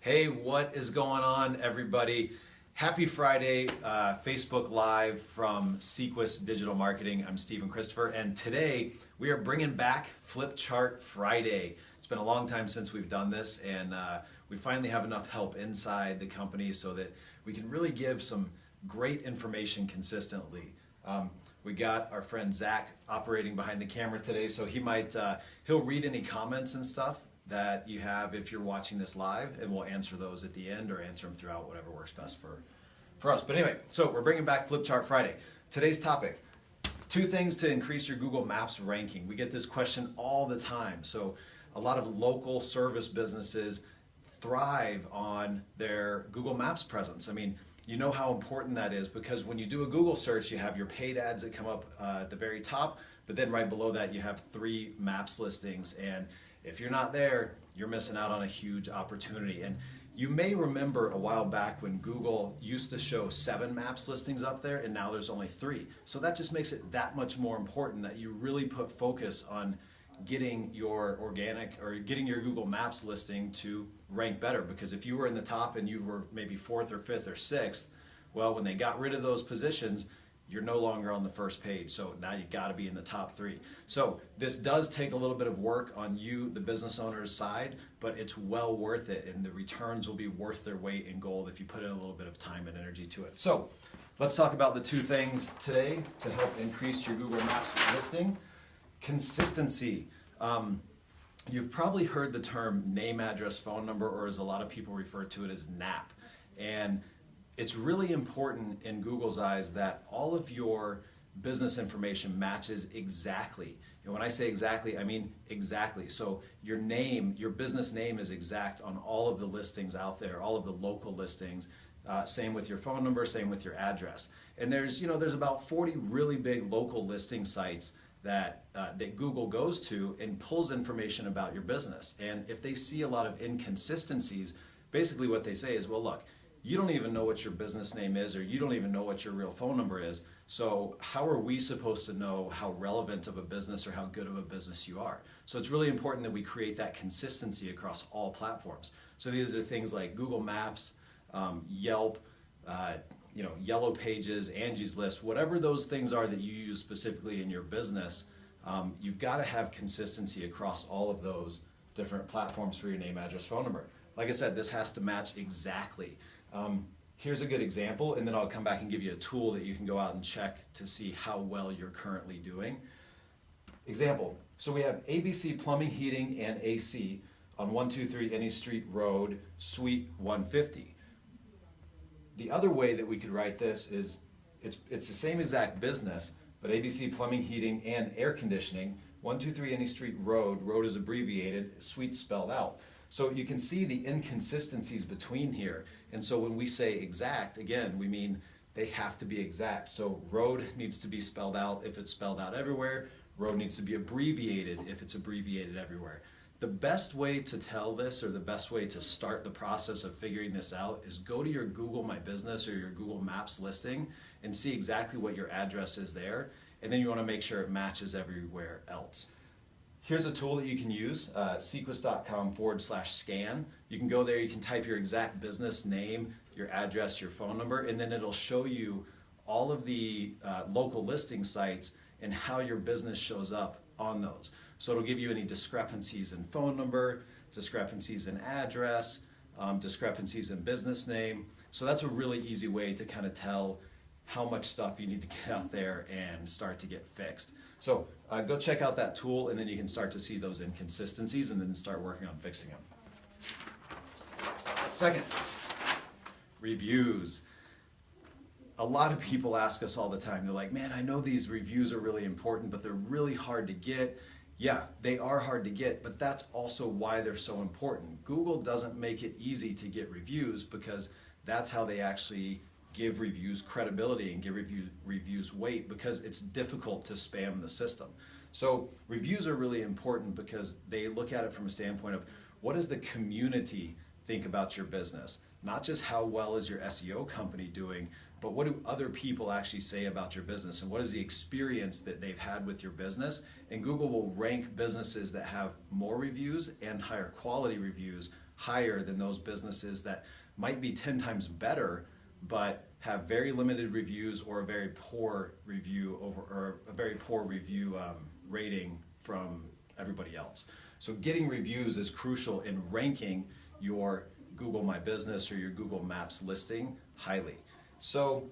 Hey, what is going on, everybody? Happy Friday, Facebook Live from Seequs Digital Marketing. I'm Stephen Christopher, and today we are bringing back Flip Chart Friday. It's been a long time since we've done this, and we finally have enough help inside the company so that we can really give some great information consistently. We got our friend Zach operating behind the camera today, so he'll read any comments and stuff that you have if you're watching this live, and we'll answer those at the end or answer them throughout, whatever works best for us. But anyway, so we're bringing back Flip Chart Friday. Today's topic, 2 things to increase your Google Maps ranking. We get this question all the time. So a lot of local service businesses thrive on their Google Maps presence. I mean, you know how important that is, because when you do a Google search, you have your paid ads that come up at the very top, but then right below that you have 3 Maps listings, and if you're not there, you're missing out on a huge opportunity. And you may remember a while back when Google used to show 7 Maps listings up there, and now there's only 3. So that just makes it that much more important that you really put focus on getting your getting your Google Maps listing to rank better. Because if you were in the top and you were maybe 4th or 5th or 6th, well, when they got rid of those positions, you're no longer on the first page. So now you got to be in the top 3. So this does take a little bit of work on you, the business owner's side, but it's well worth it, and the returns will be worth their weight in gold if you put in a little bit of time and energy to it. So let's talk about the 2 things today to help increase your Google Maps listing. Consistency. You've probably heard the term name, address, phone number, or as a lot of people refer to it as NAP. And it's really important in Google's eyes that all of your business information matches exactly. And when I say exactly, I mean exactly. So your name, your business name is exact on all of the listings out there, all of the local listings. Same with your phone number, same with your address. And there's about 40 really big local listing sites that Google goes to and pulls information about your business. And if they see a lot of inconsistencies, basically what they say is, well, look, you don't even know what your business name is, or you don't even know what your real phone number is. So how are we supposed to know how relevant of a business or how good of a business you are? So it's really important that we create that consistency across all platforms. So these are things like Google Maps, Yelp, Yellow Pages, Angie's List, whatever those things are that you use specifically in your business. You've got to have consistency across all of those different platforms for your name, address, phone number. Like I said, this has to match exactly. Here's a good example, and then I'll come back and give you a tool that you can go out and check to see how well you're currently doing. Example, so we have ABC Plumbing, Heating, and AC on 123 Any Street Road, Suite 150. The other way that we could write this is, it's the same exact business, but ABC Plumbing, Heating, and Air Conditioning, 123 Any Street Road, road is abbreviated, suite spelled out. So you can see the inconsistencies between here. And so when we say exact, again, we mean they have to be exact. So road needs to be spelled out if it's spelled out everywhere. Road needs to be abbreviated if it's abbreviated everywhere. The best way to tell this, or the best way to start the process of figuring this out, is go to your Google My Business or your Google Maps listing and see exactly what your address is there. And then you want to make sure it matches everywhere else. Here's a tool that you can use, seequs.com/scan. You can go there, you can type your exact business name, your address, your phone number, and then it'll show you all of the local listing sites and how your business shows up on those. So it'll give you any discrepancies in phone number, discrepancies in address, discrepancies in business name. So that's a really easy way to kind of tell how much stuff you need to get out there and start to get fixed. So go check out that tool, and then you can start to see those inconsistencies and then start working on fixing them. Second, reviews. A lot of people ask us all the time, they're like, man, I know these reviews are really important, but they're really hard to get. Yeah, they are hard to get, but that's also why they're so important. Google doesn't make it easy to get reviews, because that's how they actually give reviews credibility and give reviews weight, because it's difficult to spam the system. So reviews are really important because they look at it from a standpoint of, what does the community think about your business? Not just how well is your SEO company doing, but what do other people actually say about your business, and what is the experience that they've had with your business? And Google will rank businesses that have more reviews and higher quality reviews higher than those businesses that might be 10 times better but have very limited reviews or a very poor review rating from everybody else. So getting reviews is crucial in ranking your Google My Business or your Google Maps listing highly. So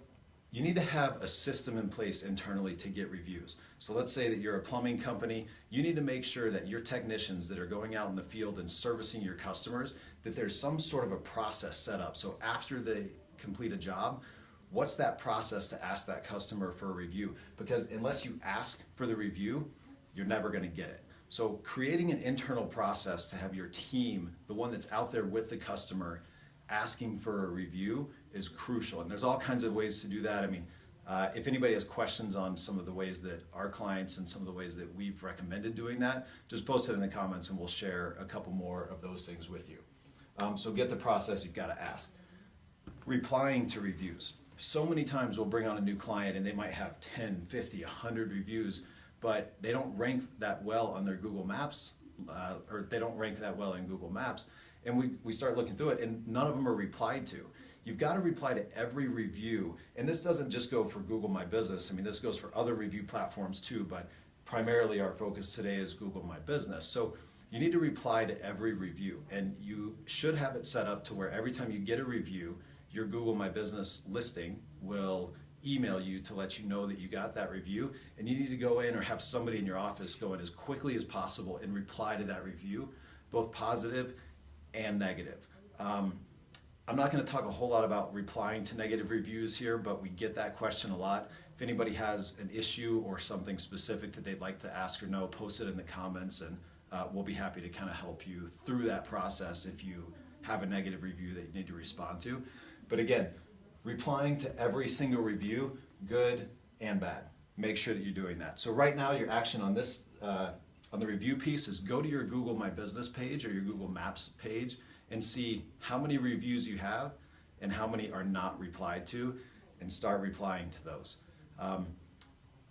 you need to have a system in place internally to get reviews. So let's say that you're a plumbing company. You need to make sure that your technicians that are going out in the field and servicing your customers, that there's some sort of a process set up. So after they complete a job, what's that process to ask that customer for a review? Because unless you ask for the review, you're never going to get it. So creating an internal process to have your team, the one that's out there with the customer, asking for a review is crucial. And there's all kinds of ways to do that. I mean, if anybody has questions on some of the ways that our clients and some of the ways that we've recommended doing that, just post it in the comments and we'll share a couple more of those things with you. So get the process, you've got to ask. Replying to reviews. So many times we'll bring on a new client and they might have 10, 50, 100 reviews, but they don't rank that well on their Google Maps, or they don't rank that well in Google Maps. And we start looking through it and none of them are replied to. You've got to reply to every review. And this doesn't just go for Google My Business. I mean, this goes for other review platforms too, but primarily our focus today is Google My Business. So you need to reply to every review, and you should have it set up to where every time you get a review, your Google My Business listing will email you to let you know that you got that review, and you need to go in or have somebody in your office go in as quickly as possible and reply to that review, both positive and negative. I'm not going to talk a whole lot about replying to negative reviews here, but we get that question a lot. If anybody has an issue or something specific that they'd like to ask or know, post it in the comments, and we'll be happy to kind of help you through that process if you have a negative review that you need to respond to. But again, replying to every single review, good and bad. Make sure that you're doing that. So right now, your action on this, on the review piece is go to your Google My Business page or your Google Maps page and see how many reviews you have and how many are not replied to, and start replying to those.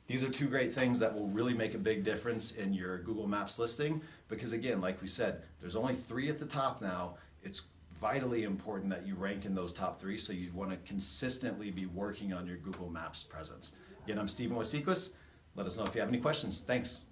These are two great things that will really make a big difference in your Google Maps listing, because again, like we said, there's only 3 at the top now. It's vitally important that you rank in those top 3, so you want to consistently be working on your Google Maps presence. Again, I'm Steven with Seequs. Let us know if you have any questions. Thanks.